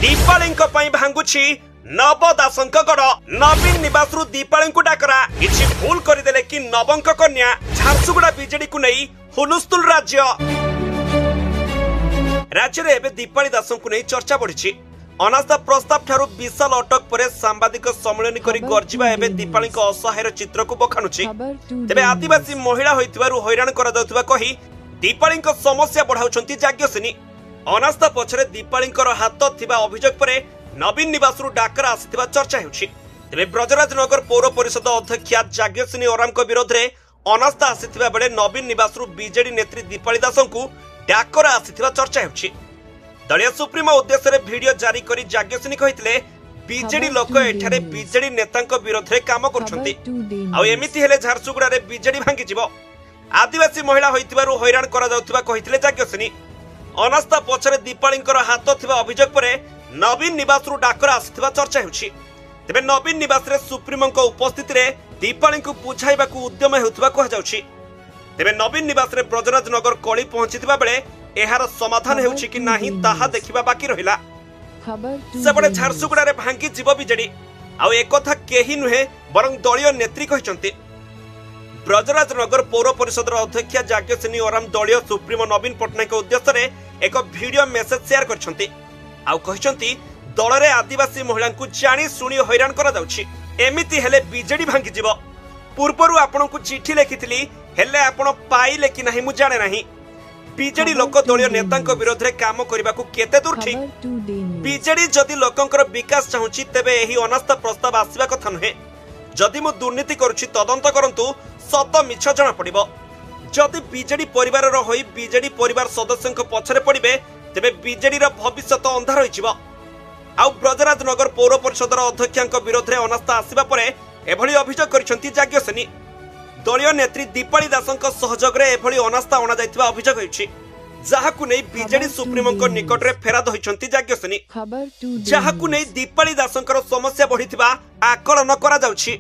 दीपाली भांगुची नव दासंक गड़ नवीन निवास दीपाली डाकरा किछि भूल करदेले कि नवंक कन्या झारसुगुड़ा बीजेडी को नहीं हुलुस्तुल राज्य रे दीपाली दासों को नहीं चर्चा बढ़ी। अनास्था प्रस्ताव ठारू विशाल अटक पर सांबादिक सम्मेलन करी गर्जिबा एबे दीपाली असहायर चित्र को बखाणुछि। तेबे आदिवासी महिला होइतिबारु हैरान करा जाउतबा कही दीपाली समस्या बढ़ाउछंती जाग्यसेनी। अनास्था पछरे दीपाली हाथ थिबा अभियोग पर नवीन निवास डाकरा आसिथिबा चर्चा हेउछि। तेबे ब्रजराज नगर पौर परिषद अध्यक्षा जाग्यसेनी ओराम विरोध में अनास्था आसिथिबा बेले नवीन निवास बीजेडी नेत्री दीपाली दासों को डाकरा आसिथिबा चर्चा हेउछि। दलिया सुप्रीमो उद्देश्य वीडियो जारी करी जाग्यसेनी कहितले बीजेडी लोक एठारे बीजेडी नेतांक विरोध में काम करछंती आ एमिति हेले झारसुगुड़ा रे बीजेडी भांगी जिवो। आदिवासी महिला होइतिबारु हैरान करा जाउतबा कहितले जाग्यसेनी। अनास्था पछरे दीपाली हाथ थिबा अभियोग पर नवीन निवास डाकरा आसिथिबा चर्चा हेउछि। तेबे नवीन निवास रे सुप्रीमो उपस्थिति रे दीपाली को बुझाइबा को उद्यम हेउतबा कहा जाउछि। तेबे नवीन निवास रे ब्रजराज नगर कली पहुंचीथिबा बेले एहार समाधान हेउछि कि नाही ताहा देखिबा बाकी रहिला। सेबडे झारसुगुड़ा रे भांगी जीव बीजेडी आ एकथा केही नुहे बरं दलीय नेत्री कहिसंती। ब्रजराज नगर पौर परिषद अध्यक्षा जाग्यसेनी ओराम दलीय सुप्रीमो नवीन पटनायक उद्देश्य रे एक वीडियो मेसेज शेयर करछंती आ कहिसंती दल रे आदिवासी महिला को जानी सुनी हैरान करा जाउछि। एमिति हेले बीजेडी भांगी जीव। पूर्वरु आपन को चिठी लिखिथिली हेले आपन पाइले कि नाही मु जाने नाही। बीजेडी लोक दलीय नेतांक विरोध रे काम करबा को केते दूर ठीक। बीजेडी जदि लोकंकर विकास चाहुछि तेबे एही अनास्था प्रस्ताव आसीबा कथा नहे। जदि मु दुर्नीति करूछि तदंत करंतु सत मिछ जणा पड़िबो। जदि बीजेडी परिवार रो होई बीजेडी परिवार सदस्यंक पछरे पड़िबे तेबे बीजेडी रो भविष्य अंधार होइजिबो। आ ब्रजराज नगर पौर परिषद अध्यक्षांक विरोध रे अनास्था आसीबा परे एभली अभियोग करिसंती जाग्यसेनी। दलीय नेत्री दीपाली दासंक सहयोग रे एभली अनास्था अणा जायतिबा अभियोग होइछि, जाहाकु नै बीजेडी सुप्रीमोंक निकट रे फेराद होइछंती जाग्यसेनी। जाहाकु नै दीपाली दासंकर समस्या बढ़िथिबा आकलन करा जाउछि।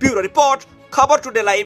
ब्यूरो रिपोर्ट, खबर टुडे लाइव।